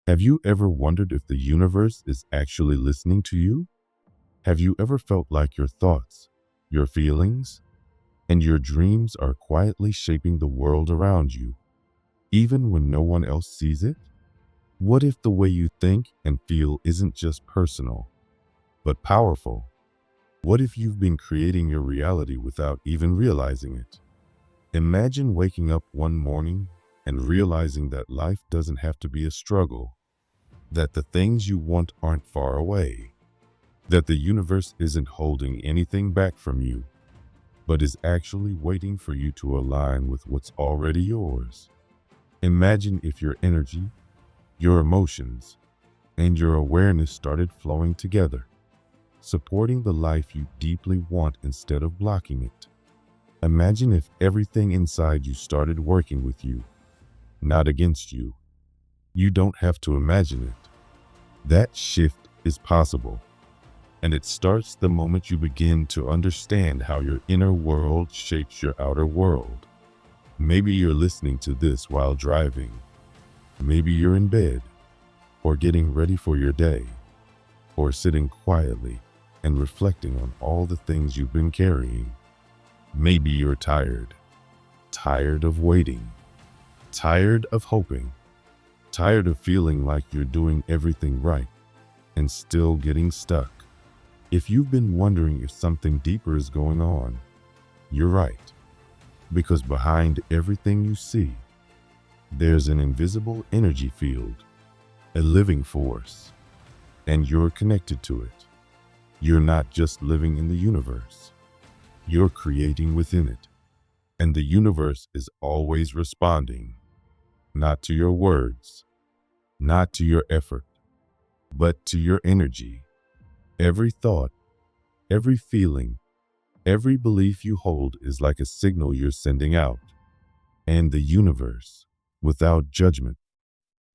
Have you ever wondered if the universe is actually listening to you? Have you ever felt like your thoughts, your feelings, and your dreams are quietly shaping the world around you, even when no one else sees it? What if the way you think and feel isn't just personal, but powerful? What if you've been creating your reality without even realizing it? Imagine waking up one morning and realizing that life doesn't have to be a struggle, that the things you want aren't far away, that the universe isn't holding anything back from you, but is actually waiting for you to align with what's already yours. Imagine if your energy, your emotions, and your awareness started flowing together, supporting the life you deeply want instead of blocking it. Imagine if everything inside you started working with you, not against you. You don't have to imagine it. That shift is possible, and it starts the moment you begin to understand how your inner world shapes your outer world. Maybe you're listening to this while driving. Maybe you're in bed, or getting ready for your day, or sitting quietly and reflecting on all the things you've been carrying. Maybe you're tired of waiting, tired of hoping, tired of feeling like you're doing everything right and still getting stuck. If you've been wondering if something deeper is going on, you're right. Because behind everything you see, there's an invisible energy field, a living force, and you're connected to it. You're not just living in the universe, you're creating within it. And the universe is always responding, not to your words, not to your effort, but to your energy. Every thought, every feeling, every belief you hold is like a signal you're sending out. And the universe, without judgment,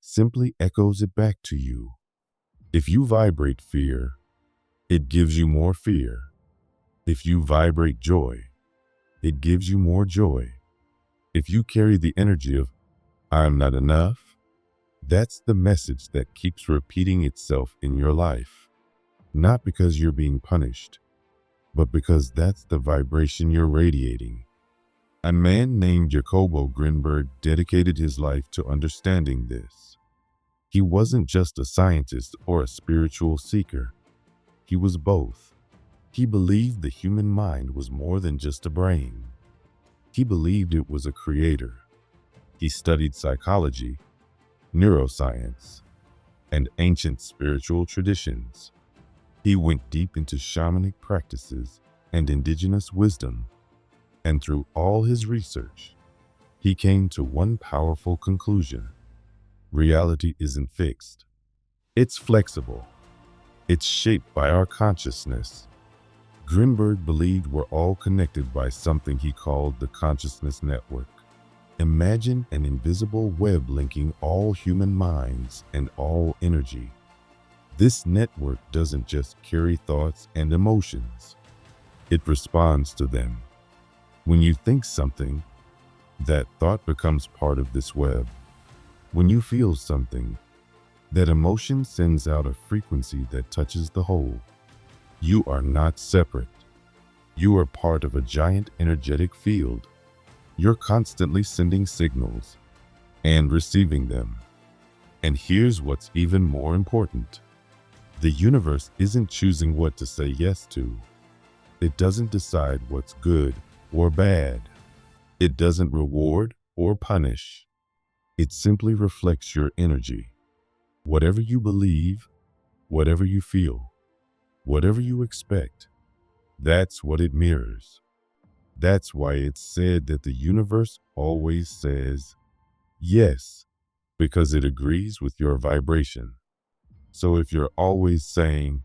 simply echoes it back to you. If you vibrate fear, it gives you more fear. If you vibrate joy, it gives you more joy. If you carry the energy of, I'm not enough, that's the message that keeps repeating itself in your life. Not because you're being punished, but because that's the vibration you're radiating. A man named Jacobo Grinberg dedicated his life to understanding this. He wasn't just a scientist or a spiritual seeker. He was both. He believed the human mind was more than just a brain. He believed it was a creator. He studied psychology, neuroscience, and ancient spiritual traditions. He went deep into shamanic practices and indigenous wisdom, and through all his research, he came to one powerful conclusion. Reality isn't fixed. It's flexible. It's shaped by our consciousness. Grinberg believed we're all connected by something he called the consciousness network. Imagine an invisible web linking all human minds and all energy. This network doesn't just carry thoughts and emotions. It responds to them. When you think something, that thought becomes part of this web. When you feel something, that emotion sends out a frequency that touches the whole. You are not separate. You are part of a giant energetic field. You're constantly sending signals and receiving them. And here's what's even more important. The universe isn't choosing what to say yes to. It doesn't decide what's good or bad. It doesn't reward or punish. It simply reflects your energy. Whatever you believe, whatever you feel, whatever you expect, that's what it mirrors. That's why it's said that the universe always says yes, because it agrees with your vibration. So if you're always saying,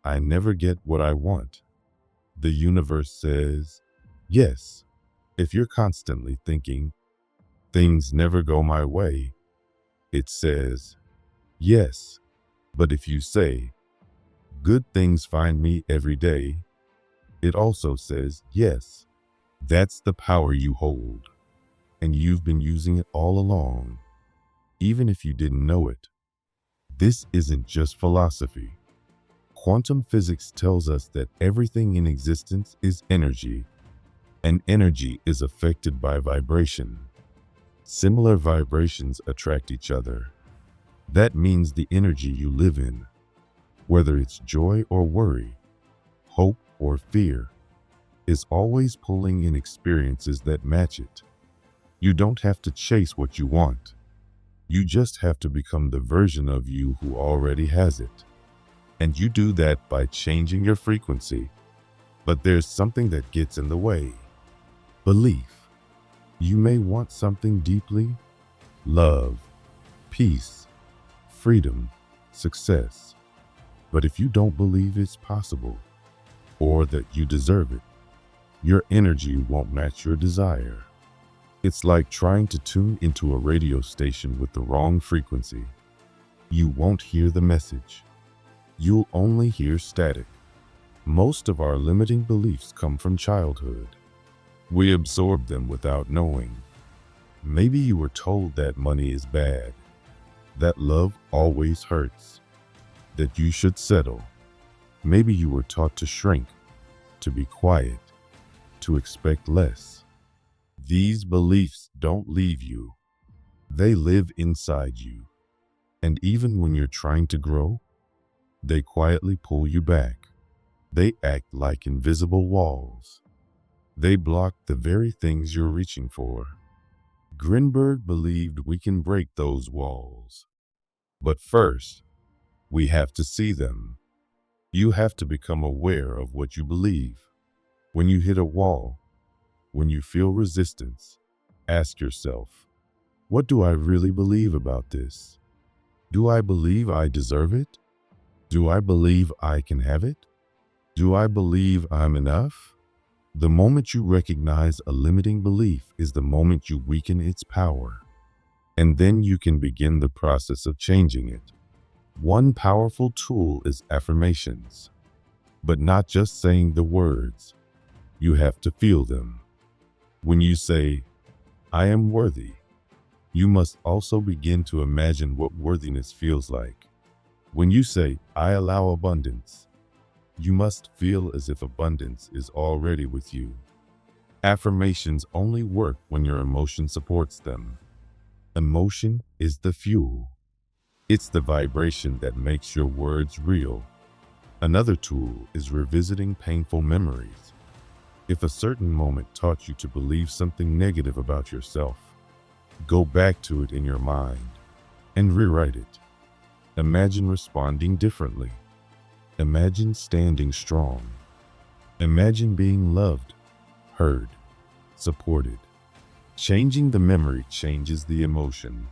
I never get what I want, the universe says yes. If you're constantly thinking, things never go my way, it says yes. But if you say, good things find me every day, it also says yes. That's the power you hold, and you've been using it all along, even if you didn't know it. This isn't just philosophy. Quantum physics tells us that everything in existence is energy, and energy is affected by vibration. Similar vibrations attract each other. That means the energy you live in, whether it's joy or worry, hope or fear, is always pulling in experiences that match it. You don't have to chase what you want. You just have to become the version of you who already has it. And you do that by changing your frequency. But there's something that gets in the way. Belief. You may want something deeply: love, peace, freedom, success. But if you don't believe it's possible, or that you deserve it, your energy won't match your desire. It's like trying to tune into a radio station with the wrong frequency. You won't hear the message. You'll only hear static. Most of our limiting beliefs come from childhood. We absorb them without knowing. Maybe you were told that money is bad, that love always hurts, that you should settle. Maybe you were taught to shrink, to be quiet, to expect less. These beliefs don't leave you. They live inside you. And even when you're trying to grow, they quietly pull you back. They act like invisible walls. They block the very things you're reaching for. Grinberg believed we can break those walls. But first, we have to see them. You have to become aware of what you believe. When you hit a wall, when you feel resistance, ask yourself, what do I really believe about this? Do I believe I deserve it? Do I believe I can have it? Do I believe I'm enough? The moment you recognize a limiting belief is the moment you weaken its power. And then you can begin the process of changing it. One powerful tool is affirmations. But not just saying the words. You have to feel them. When you say, I am worthy, you must also begin to imagine what worthiness feels like. When you say, I allow abundance, you must feel as if abundance is already with you. Affirmations only work when your emotion supports them. Emotion is the fuel. It's the vibration that makes your words real. Another tool is revisiting painful memories. If a certain moment taught you to believe something negative about yourself, go back to it in your mind and rewrite it. Imagine responding differently. Imagine standing strong. Imagine being loved, heard, supported. Changing the memory changes the emotion,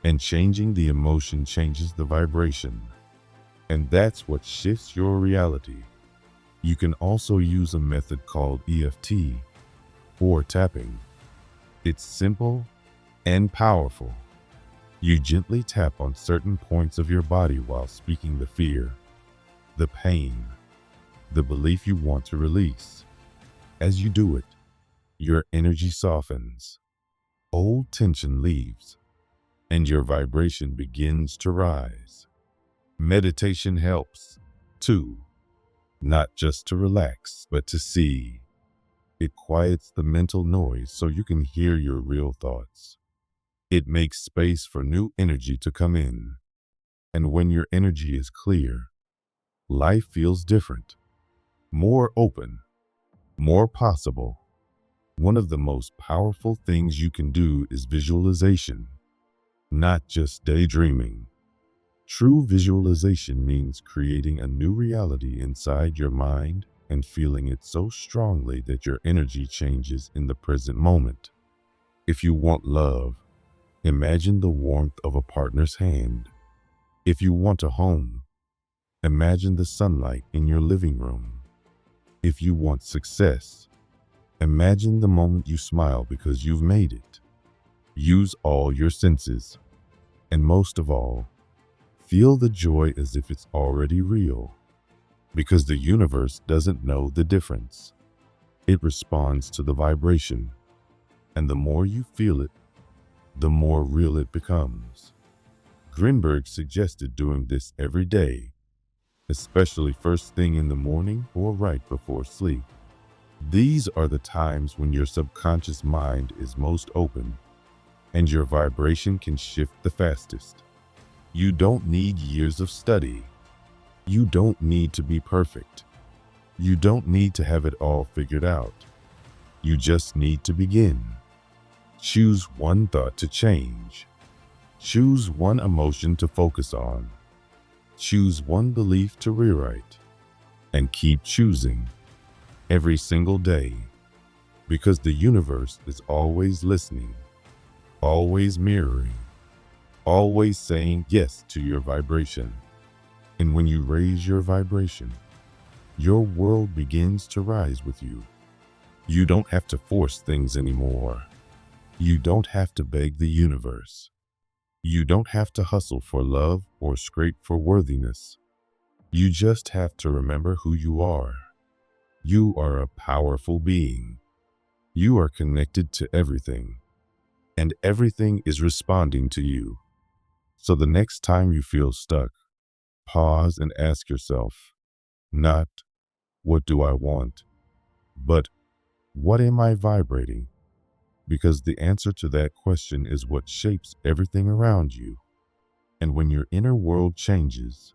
and changing the emotion changes the vibration. And that's what shifts your reality. You can also use a method called EFT, or tapping. It's simple and powerful. You gently tap on certain points of your body while speaking the fear, the pain, the belief you want to release. As you do it, your energy softens, old tension leaves, and your vibration begins to rise. Meditation helps, too, not just to relax, but to see. It quiets the mental noise so you can hear your real thoughts. It makes space for new energy to come in. And when your energy is clear, life feels different, more open, more possible. One of the most powerful things you can do is visualization, not just daydreaming. True visualization means creating a new reality inside your mind and feeling it so strongly that your energy changes in the present moment. If you want love, imagine the warmth of a partner's hand. If you want a home, imagine the sunlight in your living room. If you want success, imagine the moment you smile because you've made it. Use all your senses. And most of all, feel the joy as if it's already real. Because the universe doesn't know the difference. It responds to the vibration. And the more you feel it, the more real it becomes. Grinberg suggested doing this every day, especially first thing in the morning or right before sleep. These are the times when your subconscious mind is most open and your vibration can shift the fastest. You don't need years of study. You don't need to be perfect. You don't need to have it all figured out. You just need to begin. Choose one thought to change. Choose one emotion to focus on. Choose one belief to rewrite. And keep choosing every single day, because the universe is always listening, always mirroring, always saying yes to your vibration. And when you raise your vibration, your world begins to rise with you. You don't have to force things anymore. You don't have to beg the universe. You don't have to hustle for love or scrape for worthiness. You just have to remember who you are. You are a powerful being. You are connected to everything, and everything is responding to you. So the next time you feel stuck, pause and ask yourself, not, what do I want, but what am I vibrating? Because the answer to that question is what shapes everything around you. And when your inner world changes,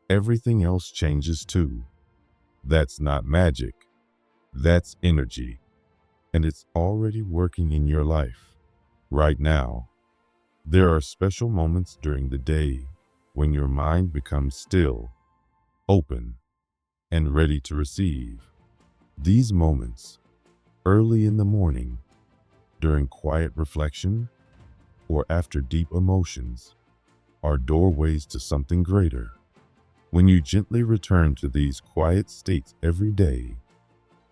everything else changes too. That's not magic. That's energy. And it's already working in your life right now. There are special moments during the day when your mind becomes still, open, and ready to receive. These moments, early in the morning, during quiet reflection, or after deep emotions, are doorways to something greater. When you gently return to these quiet states every day,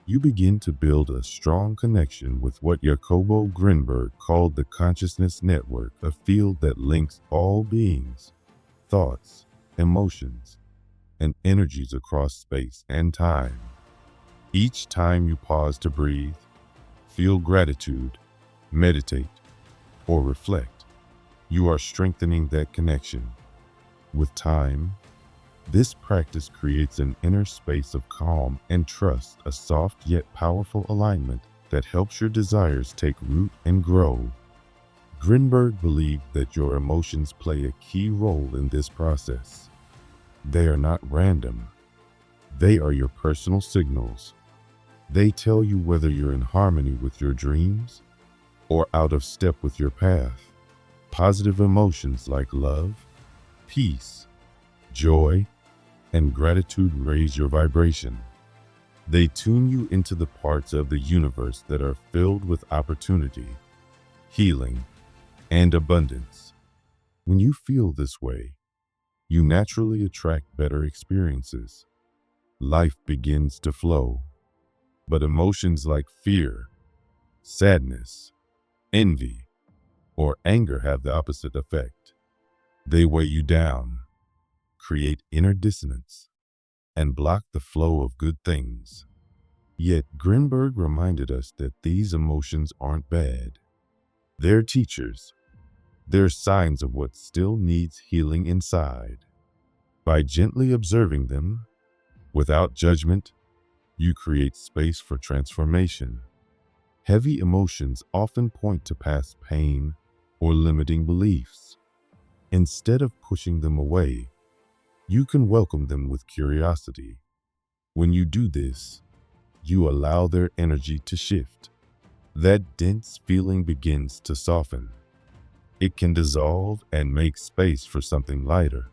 you begin to build a strong connection with what Jacobo Grinberg called the consciousness network, a field that links all beings, thoughts, emotions, and energies across space and time. Each time you pause to breathe, feel gratitude, meditate, or reflect, you are strengthening that connection. With time, this practice creates an inner space of calm and trust, a soft yet powerful alignment that helps your desires take root and grow. Grinberg believed that your emotions play a key role in this process. They are not random. They are your personal signals. They tell you whether you're in harmony with your dreams or out of step with your path. Positive emotions like love, peace, joy, and gratitude raise your vibration. They tune you into the parts of the universe that are filled with opportunity, healing, and abundance. When you feel this way, you naturally attract better experiences. Life begins to flow. But emotions like fear, sadness, envy, or anger have the opposite effect. They weigh you down, create inner dissonance, and block the flow of good things. Yet Grinberg reminded us that these emotions aren't bad. They're teachers. They're signs of what still needs healing inside. By gently observing them, without judgment, you create space for transformation. Heavy emotions often point to past pain or limiting beliefs. Instead of pushing them away, you can welcome them with curiosity. When you do this, you allow their energy to shift. That dense feeling begins to soften. It can dissolve and make space for something lighter,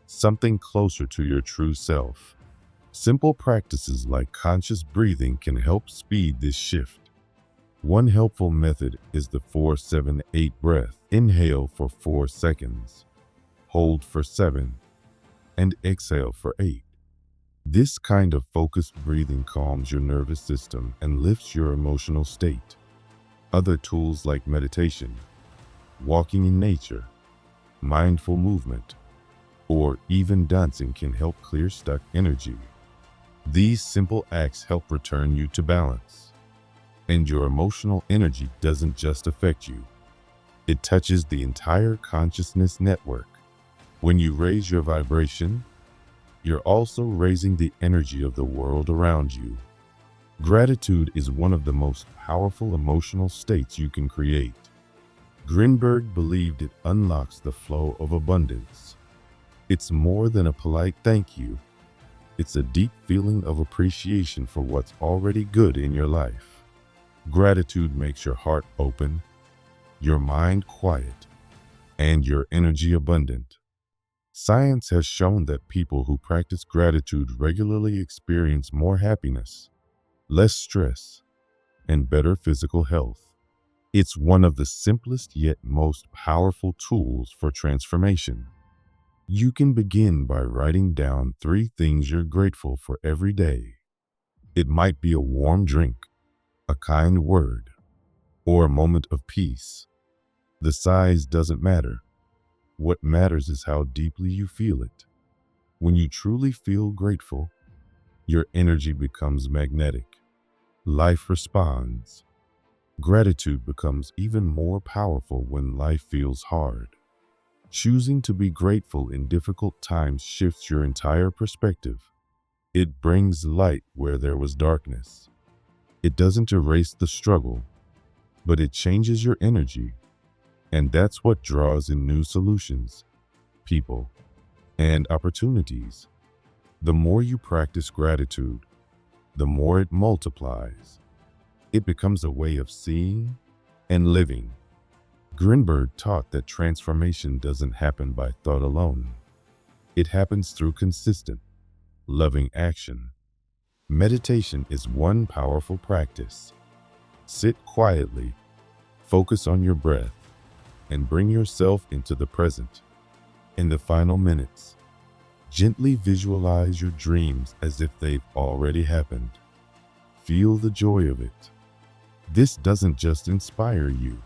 something closer to your true self. Simple practices like conscious breathing can help speed this shift. One helpful method is the 4-7-8 breath. Inhale for 4 seconds, hold for 7, and exhale for 8. This kind of focused breathing calms your nervous system and lifts your emotional state. Other tools like meditation, walking in nature, mindful movement, or even dancing can help clear stuck energy. These simple acts help return you to balance. And your emotional energy doesn't just affect you. It touches the entire consciousness network. When you raise your vibration, you're also raising the energy of the world around you. Gratitude is one of the most powerful emotional states you can create. Grinberg believed it unlocks the flow of abundance. It's more than a polite thank you. It's a deep feeling of appreciation for what's already good in your life. Gratitude makes your heart open, your mind quiet, and your energy abundant. Science has shown that people who practice gratitude regularly experience more happiness, less stress, and better physical health. It's one of the simplest yet most powerful tools for transformation. You can begin by writing down 3 things you're grateful for every day. It might be a warm drink, a kind word, or a moment of peace. The size doesn't matter. What matters is how deeply you feel it. When you truly feel grateful, your energy becomes magnetic. Life responds. Gratitude becomes even more powerful when life feels hard. Choosing to be grateful in difficult times shifts your entire perspective. It brings light where there was darkness. It doesn't erase the struggle, but it changes your energy. And that's what draws in new solutions, people, and opportunities. The more you practice gratitude, the more it multiplies. It becomes a way of seeing and living. Grinberg taught that transformation doesn't happen by thought alone. It happens through consistent, loving action. Meditation is one powerful practice. Sit quietly, focus on your breath, and bring yourself into the present. In the final minutes, gently visualize your dreams as if they've already happened. Feel the joy of it. This doesn't just inspire you.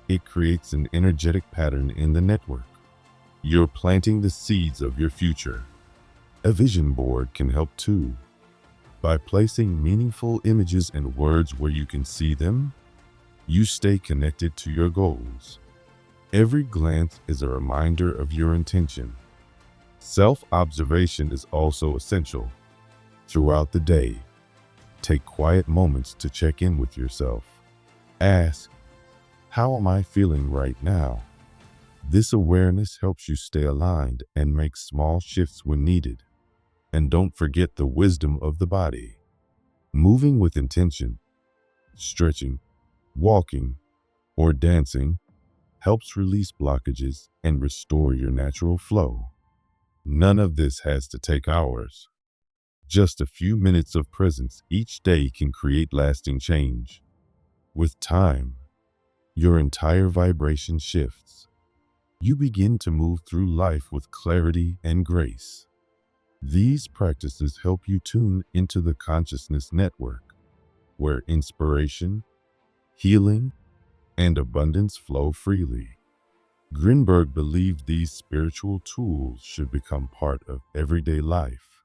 It creates an energetic pattern in the network. You're planting the seeds of your future. A vision board can help too. By placing meaningful images and words where you can see them, you stay connected to your goals. Every glance is a reminder of your intention. Self-observation is also essential. Throughout the day, take quiet moments to check in with yourself. Ask, how am I feeling right now? This awareness helps you stay aligned and make small shifts when needed. And don't forget the wisdom of the body. Moving with intention, stretching, walking, or dancing helps release blockages and restore your natural flow. None of this has to take hours. Just a few minutes of presence each day can create lasting change. With time, your entire vibration shifts. You begin to move through life with clarity and grace. These practices help you tune into the consciousness network, where inspiration, healing, and abundance flow freely. Grinberg believed these spiritual tools should become part of everyday life,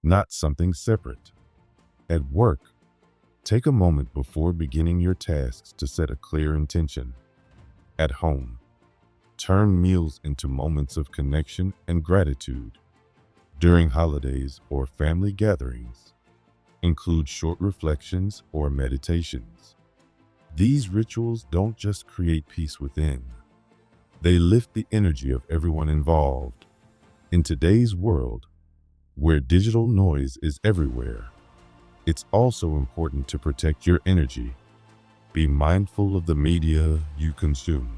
not something separate. At work, take a moment before beginning your tasks to set a clear intention. At home, turn meals into moments of connection and gratitude. During holidays or family gatherings, include short reflections or meditations. These rituals don't just create peace within, they lift the energy of everyone involved. In today's world, where digital noise is everywhere, it's also important to protect your energy. Be mindful of the media you consume.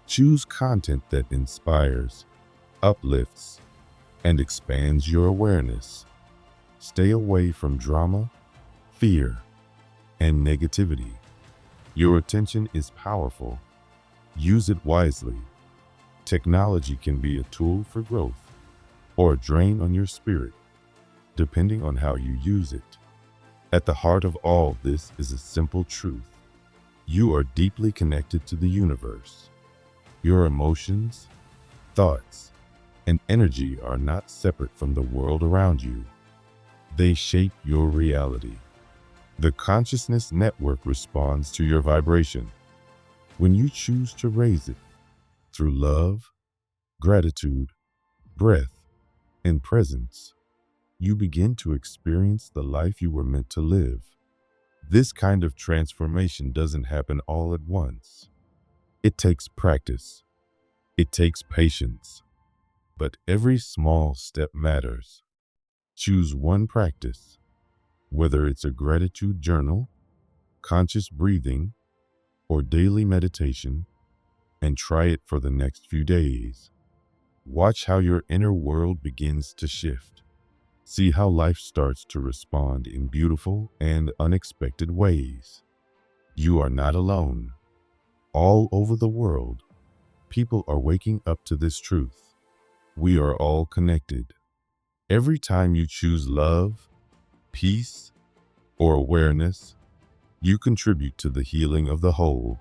Choose content that inspires, uplifts, and expands your awareness. Stay away from drama, fear, and negativity. Your attention is powerful. Use it wisely. Technology can be a tool for growth or a drain on your spirit, depending on how you use it. At the heart of all this is a simple truth. You are deeply connected to the universe. Your emotions, thoughts, and energy are not separate from the world around you. They shape your reality. The consciousness network responds to your vibration. When you choose to raise it through love, gratitude, breath, and presence, you begin to experience the life you were meant to live. This kind of transformation doesn't happen all at once. It takes practice. It takes patience. But every small step matters. Choose one practice, whether it's a gratitude journal, conscious breathing, or daily meditation, and try it for the next few days. Watch how your inner world begins to shift. See how life starts to respond in beautiful and unexpected ways. You are not alone. All over the world, people are waking up to this truth. We are all connected. Every time you choose love, peace, or awareness, you contribute to the healing of the whole.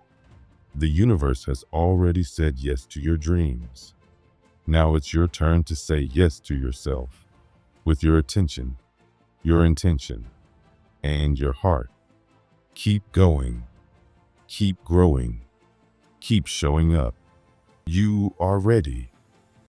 The universe has already said yes to your dreams. Now it's your turn to say yes to yourself with your attention, your intention, and your heart. Keep going. Keep growing. Keep showing up. You are ready.